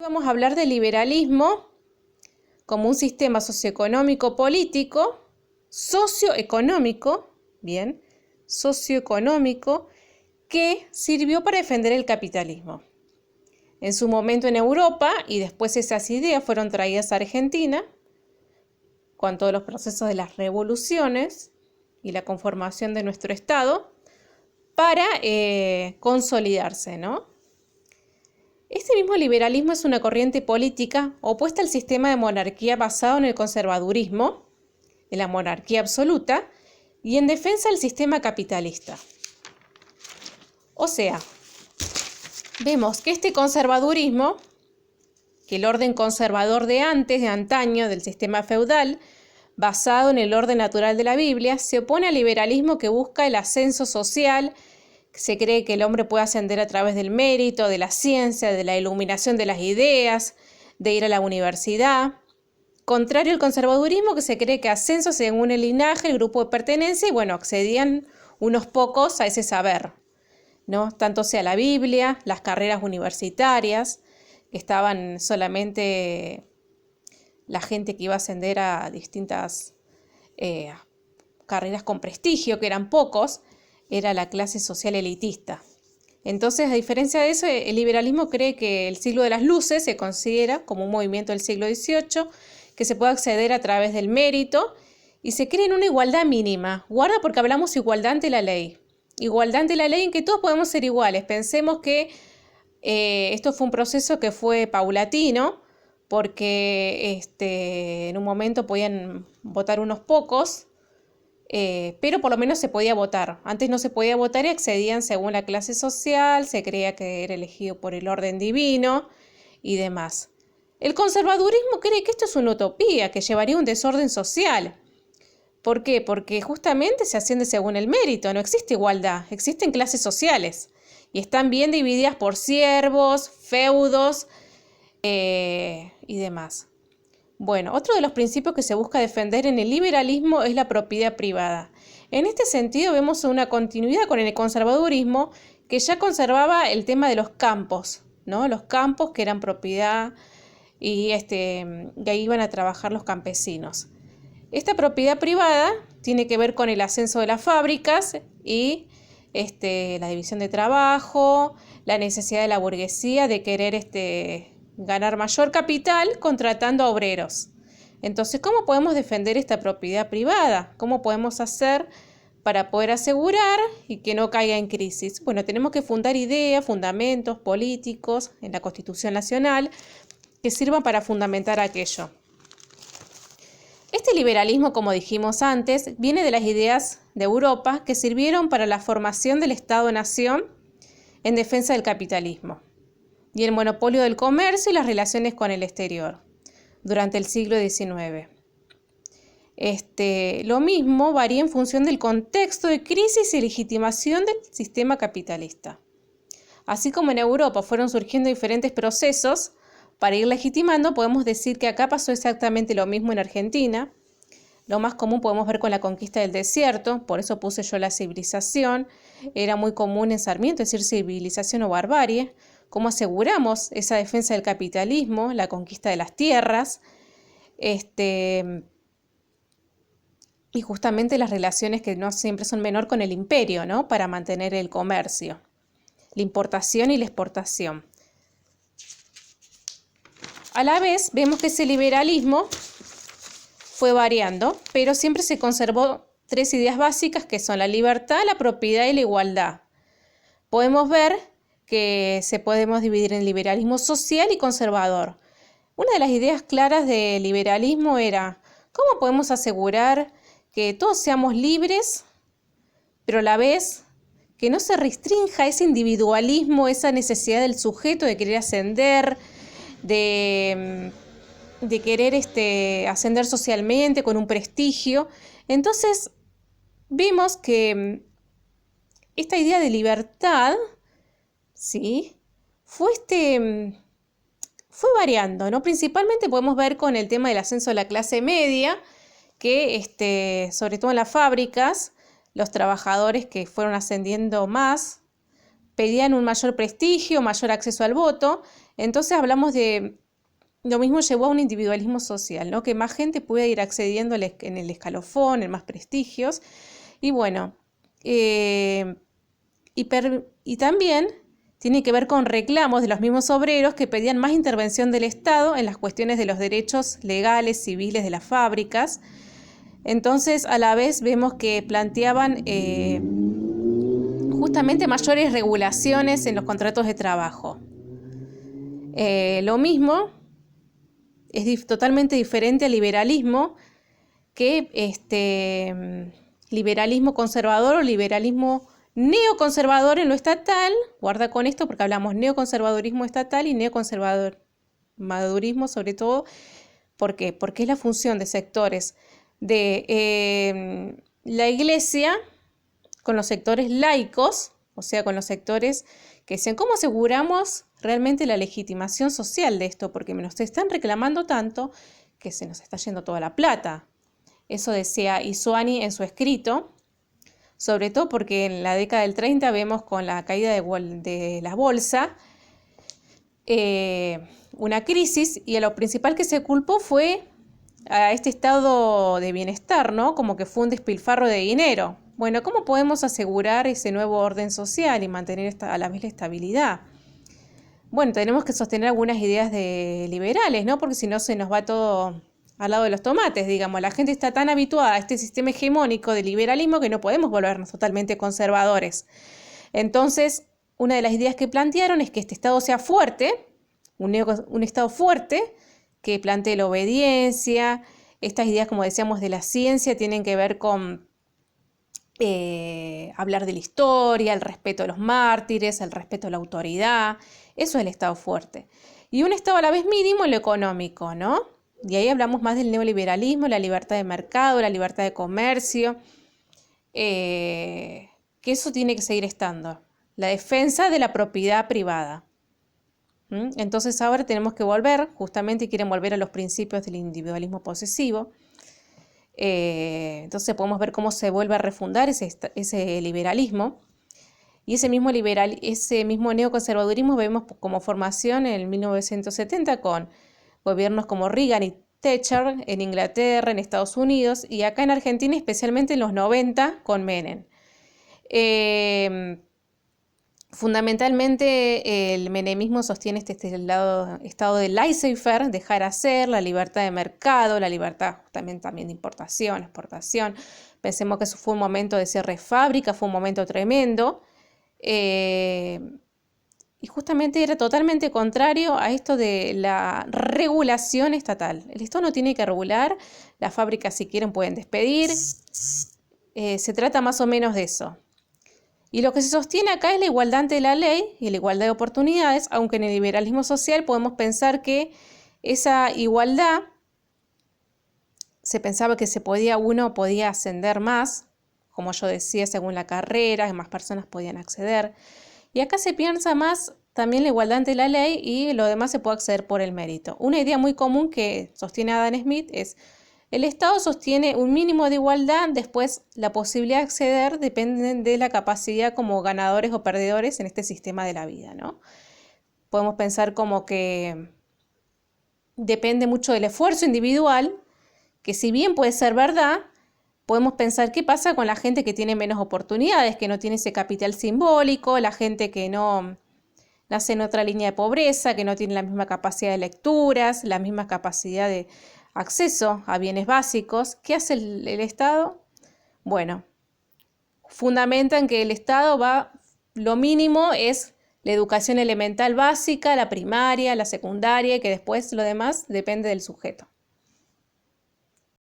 Vamos a hablar del liberalismo como un sistema socioeconómico que sirvió para defender el capitalismo. En su momento en Europa, y después esas ideas fueron traídas a Argentina, con todos los procesos de las revoluciones y la conformación de nuestro Estado, para consolidarse, ¿no? Este mismo liberalismo es una corriente política opuesta al sistema de monarquía basado en el conservadurismo, en la monarquía absoluta, y en defensa del sistema capitalista. O sea, vemos que este conservadurismo, que el orden conservador de antaño, del sistema feudal, basado en el orden natural de la Biblia, se opone al liberalismo que busca el ascenso social. Se cree que el hombre puede ascender a través del mérito, de la ciencia, de la iluminación de las ideas, de ir a la universidad. Contrario al conservadurismo, que se cree que ascenso según el linaje, el grupo de pertenencia, y accedían unos pocos a ese saber, ¿no? Tanto sea la Biblia, las carreras universitarias, que estaban solamente la gente que iba a ascender a distintas carreras con prestigio, que eran pocos, era la clase social elitista. Entonces, a diferencia de eso, el liberalismo cree que el siglo de las luces se considera como un movimiento del siglo XVIII, que se puede acceder a través del mérito y se cree en una igualdad mínima. Guarda, porque hablamos igualdad ante la ley. Igualdad ante la ley en que todos podemos ser iguales. Pensemos que esto fue un proceso que fue paulatino, porque en un momento podían votar unos pocos, pero por lo menos se podía votar. Antes no se podía votar y accedían según la clase social, se creía que era elegido por el orden divino y demás. El conservadurismo cree que esto es una utopía, que llevaría a un desorden social. ¿Por qué? Porque justamente se asciende según el mérito, no existe igualdad, existen clases sociales y están bien divididas por siervos, feudos y demás. Bueno, otro de los principios que se busca defender en el liberalismo es la propiedad privada. En este sentido vemos una continuidad con el conservadurismo, que ya conservaba el tema de los campos, ¿no? Los campos que eran propiedad y ahí iban a trabajar los campesinos. Esta propiedad privada tiene que ver con el ascenso de las fábricas y la división de trabajo, la necesidad de la burguesía de querer ganar mayor capital contratando a obreros. Entonces, ¿cómo podemos defender esta propiedad privada? ¿Cómo podemos hacer para poder asegurar y que no caiga en crisis? Bueno, tenemos que fundar ideas, fundamentos políticos en la Constitución Nacional que sirvan para fundamentar aquello. Este liberalismo, como dijimos antes, viene de las ideas de Europa que sirvieron para la formación del Estado-Nación en defensa del capitalismo y el monopolio del comercio y las relaciones con el exterior durante el siglo XIX. Lo mismo varía en función del contexto de crisis y legitimación del sistema capitalista. Así como en Europa fueron surgiendo diferentes procesos para ir legitimando, podemos decir que acá pasó exactamente lo mismo en Argentina. Lo más común podemos ver con la conquista del desierto, por eso puse yo la civilización. Era muy común en Sarmiento decir civilización o barbarie. ¿Cómo aseguramos esa defensa del capitalismo, la conquista de las tierras? Y justamente las relaciones que no siempre son menor con el imperio, ¿no? Para mantener el comercio, la importación y la exportación. A la vez, vemos que ese liberalismo fue variando, pero siempre se conservó tres ideas básicas que son la libertad, la propiedad y la igualdad. Podemos ver que podemos dividir en liberalismo social y conservador. Una de las ideas claras del liberalismo era cómo podemos asegurar que todos seamos libres, pero a la vez que no se restrinja ese individualismo, esa necesidad del sujeto de querer ascender, de querer ascender socialmente con un prestigio. Entonces vimos que esta idea de libertad, ¿sí?, fue variando, ¿no? Principalmente podemos ver con el tema del ascenso de la clase media, que sobre todo en las fábricas, los trabajadores que fueron ascendiendo más pedían un mayor prestigio, mayor acceso al voto. Entonces hablamos de, lo mismo llevó a un individualismo social, ¿no? Que más gente pueda ir accediendo en el escalafón, en más prestigios. Y bueno, y también tiene que ver con reclamos de los mismos obreros que pedían más intervención del Estado en las cuestiones de los derechos legales, civiles de las fábricas. Entonces, a la vez vemos que planteaban justamente mayores regulaciones en los contratos de trabajo. Lo mismo es totalmente diferente al liberalismo, que liberalismo conservador o liberalismo neoconservador en lo estatal. Guarda con esto porque hablamos neoconservadurismo estatal y neoconservadurismo sobre todo. ¿Por qué? Porque es la función de sectores de la iglesia con los sectores laicos, o sea, con los sectores que decían, ¿cómo aseguramos realmente la legitimación social de esto? Porque nos están reclamando tanto que se nos está yendo toda la plata. Eso decía Isuani en su escrito, sobre todo porque en la década del 30 vemos con la caída de la bolsa una crisis, y a lo principal que se culpó fue a este estado de bienestar, ¿no? Como que fue un despilfarro de dinero. Bueno, ¿cómo podemos asegurar ese nuevo orden social y mantener a la vez la estabilidad? Bueno, tenemos que sostener algunas ideas liberales, ¿no? Porque si no se nos va todo al lado de los tomates, digamos. La gente está tan habituada a este sistema hegemónico de liberalismo que no podemos volvernos totalmente conservadores. Entonces, una de las ideas que plantearon es que este Estado sea fuerte, un Estado fuerte, que plantee la obediencia. Estas ideas, como decíamos, de la ciencia tienen que ver con hablar de la historia, el respeto a los mártires, el respeto a la autoridad. Eso es el Estado fuerte. Y un Estado a la vez mínimo en lo económico, ¿no? Y ahí hablamos más del neoliberalismo, la libertad de mercado, la libertad de comercio, que eso tiene que seguir estando. La defensa de la propiedad privada. Entonces ahora tenemos que volver, justamente quieren volver a los principios del individualismo posesivo. Entonces podemos ver cómo se vuelve a refundar ese liberalismo. Y ese mismo neoconservadurismo vemos como formación en el 1970 con gobiernos como Reagan y Thatcher en Inglaterra, en Estados Unidos, y acá en Argentina especialmente en los 90 con Menem. Fundamentalmente el menemismo sostiene este estado de laissez-faire, dejar hacer, la libertad de mercado, la libertad también de importación, exportación. Pensemos que eso fue un momento de cierre de fábrica, fue un momento tremendo. Y justamente era totalmente contrario a esto de la regulación estatal. El Estado no tiene que regular, las fábricas si quieren pueden despedir. Se trata más o menos de eso. Y lo que se sostiene acá es la igualdad ante la ley y la igualdad de oportunidades, aunque en el liberalismo social podemos pensar que esa igualdad, se pensaba que uno podía ascender más, como yo decía, según la carrera, que más personas podían acceder. Y acá se piensa más también la igualdad ante la ley y lo demás se puede acceder por el mérito. Una idea muy común que sostiene Adam Smith es: el Estado sostiene un mínimo de igualdad, después la posibilidad de acceder depende de la capacidad como ganadores o perdedores en este sistema de la vida, ¿no? Podemos pensar como que depende mucho del esfuerzo individual, que si bien puede ser verdad, podemos pensar qué pasa con la gente que tiene menos oportunidades, que no tiene ese capital simbólico, la gente que no nace en otra línea de pobreza, que no tiene la misma capacidad de lecturas, la misma capacidad de acceso a bienes básicos. ¿Qué hace el Estado? Bueno, fundamentan que el Estado lo mínimo es la educación elemental básica, la primaria, la secundaria, y que después lo demás depende del sujeto.